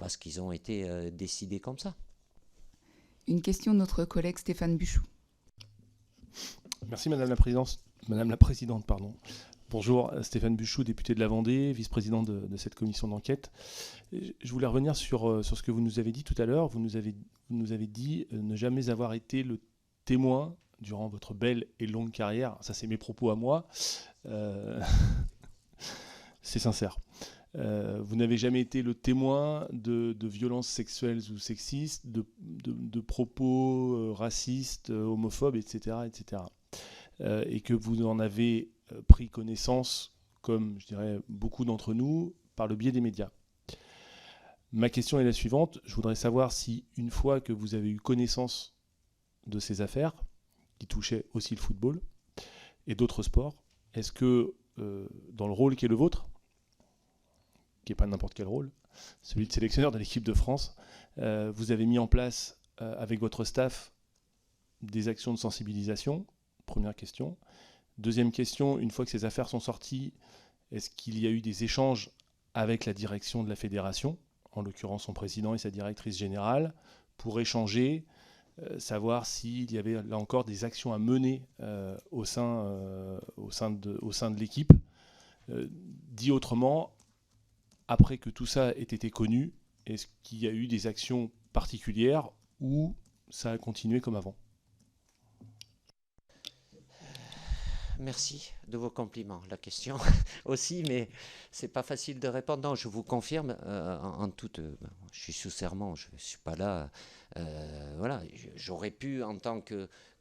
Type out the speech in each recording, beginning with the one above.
parce qu'ils ont été décidés comme ça. Une question de notre collègue Stéphane Buchou. Merci Madame la Présidente. Bonjour, Stéphane Buchou, député de la Vendée, vice-président de cette commission d'enquête. Je voulais revenir sur ce que vous nous avez dit tout à l'heure. Vous nous avez dit ne jamais avoir été le témoin durant votre belle et longue carrière. Ça, c'est mes propos à moi. C'est sincère. Vous n'avez jamais été le témoin de violences sexuelles ou sexistes, de propos racistes, homophobes, etc., etc. Et que vous en avez pris connaissance, comme je dirais beaucoup d'entre nous, par le biais des médias. Ma question est la suivante. Je voudrais savoir si, une fois que vous avez eu connaissance de ces affaires, qui touchaient aussi le football et d'autres sports, est-ce que, dans le rôle qui est le vôtre, qui n'est pas n'importe quel rôle, celui de sélectionneur de l'équipe de France, vous avez mis en place, avec votre staff, des actions de sensibilisation? Première question. Deuxième question, une fois que ces affaires sont sorties, est-ce qu'il y a eu des échanges avec la direction de la fédération, en l'occurrence son président et sa directrice générale, pour échanger, savoir s'il y avait là encore des actions à mener au sein de l'équipe? Dit autrement, après que tout ça ait été connu, est-ce qu'il y a eu des actions particulières ou ça a continué comme avant? Merci de vos compliments. La question aussi, mais c'est pas facile de répondre. Non, je vous confirme, en toute, je suis sous serment, je ne suis pas là. Voilà, j'aurais pu, en tant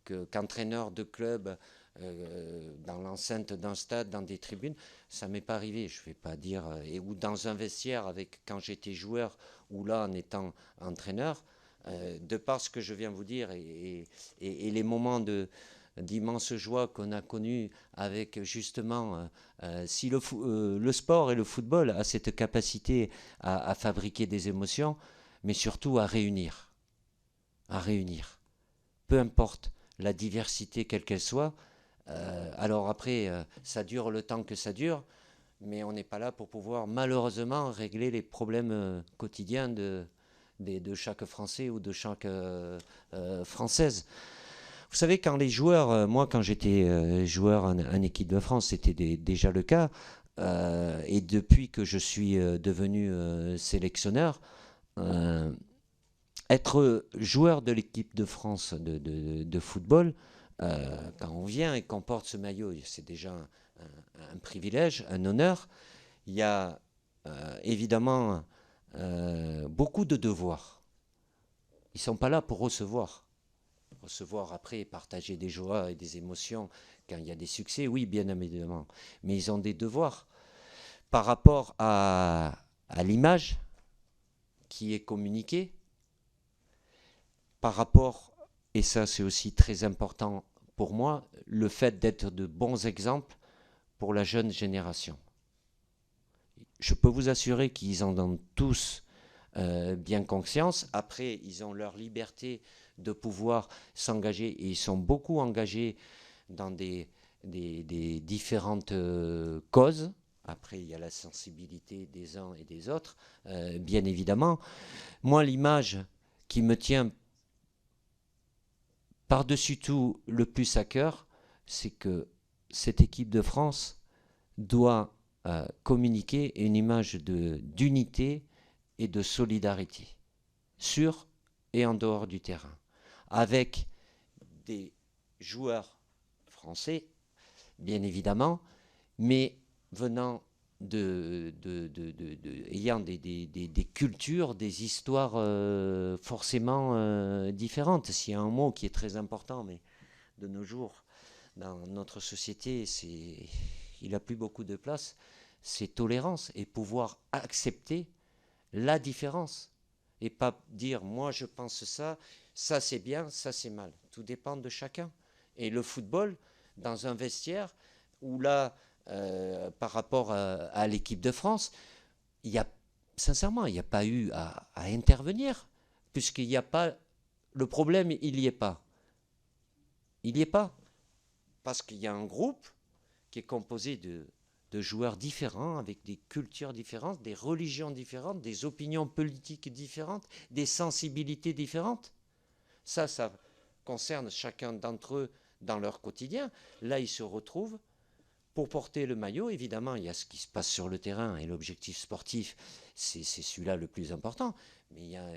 qu'entraîneur de club, dans l'enceinte d'un stade, dans des tribunes, ça m'est pas arrivé. Je vais pas dire, ou dans un vestiaire quand j'étais joueur, ou là en étant entraîneur, de par ce que je viens vous dire et les moments d'immense joie qu'on a connu avec justement, si le sport et le football a cette capacité à fabriquer des émotions, mais surtout à réunir, peu importe la diversité quelle qu'elle soit. Alors après, ça dure le temps que ça dure, mais on n'est pas là pour pouvoir malheureusement régler les problèmes quotidiens de chaque Français ou de chaque Française. Vous savez, quand les joueurs, moi quand j'étais joueur en équipe de France, c'était déjà le cas, et depuis que je suis devenu sélectionneur, être joueur de l'équipe de France de football, quand on vient et qu'on porte ce maillot, c'est déjà un privilège, un honneur. Il y a évidemment beaucoup de devoirs. Ils ne sont pas là pour recevoir après, partager des joies et des émotions quand il y a des succès, oui, bien évidemment. Mais ils ont des devoirs par rapport à l'image qui est communiquée, par rapport, et ça c'est aussi très important pour moi, le fait d'être de bons exemples pour la jeune génération. Je peux vous assurer qu'ils en ont tous bien conscience. Après, ils ont leur liberté de pouvoir s'engager, et ils sont beaucoup engagés dans des différentes causes. Après, il y a la sensibilité des uns et des autres, bien évidemment. Moi, l'image qui me tient par-dessus tout le plus à cœur, c'est que cette équipe de France doit communiquer une image d'unité et de solidarité, sur et en dehors du terrain, avec des joueurs français, bien évidemment, mais venant ayant des cultures, des histoires forcément différentes. S'il y a un mot qui est très important, mais de nos jours, dans notre société, il n'a plus beaucoup de place, c'est tolérance et pouvoir accepter la différence. Et pas dire, moi je pense ça, ça c'est bien, ça c'est mal. Tout dépend de chacun. Et le football, dans un vestiaire, où là, par rapport à l'équipe de France, sincèrement, il n'y a pas eu à intervenir, puisqu'il n'y a pas... Le problème, il n'y est pas. Il n'y est pas. Parce qu'il y a un groupe qui est composé de joueurs différents, avec des cultures différentes, des religions différentes, des opinions politiques différentes, des sensibilités différentes. Ça concerne chacun d'entre eux dans leur quotidien. Là, ils se retrouvent pour porter le maillot. Évidemment, il y a ce qui se passe sur le terrain et l'objectif sportif, c'est celui-là le plus important. Mais il y a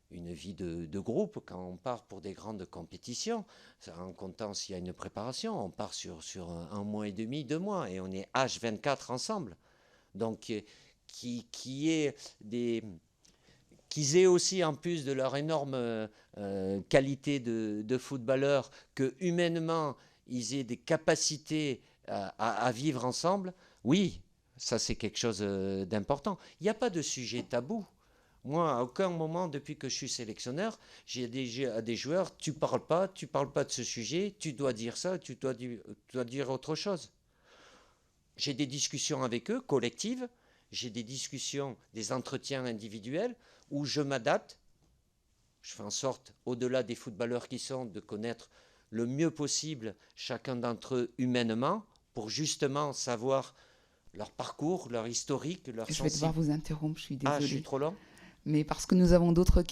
une vie de groupe quand on part pour des grandes compétitions. En comptant s'il y a une préparation, on part sur un mois et demi, 2 mois, et on est H24 ensemble. Donc, qu'ils aient aussi, en plus de leur énorme qualité de footballeur, que humainement, ils aient des capacités à vivre ensemble, oui, ça c'est quelque chose d'important. Il n'y a pas de sujet tabou. Moi, à aucun moment, depuis que je suis sélectionneur, j'ai dit à des joueurs, tu parles pas de ce sujet, tu dois dire ça, tu dois dire autre chose. J'ai des discussions avec eux, collectives, j'ai des discussions, des entretiens individuels, où je m'adapte, je fais en sorte, au-delà des footballeurs qui sont, de connaître le mieux possible chacun d'entre eux humainement, pour justement savoir leur parcours, leur historique, leur Je vais devoir vous interrompre, je suis désolée. Ah, je suis trop lent. Mais parce que nous avons d'autres questions.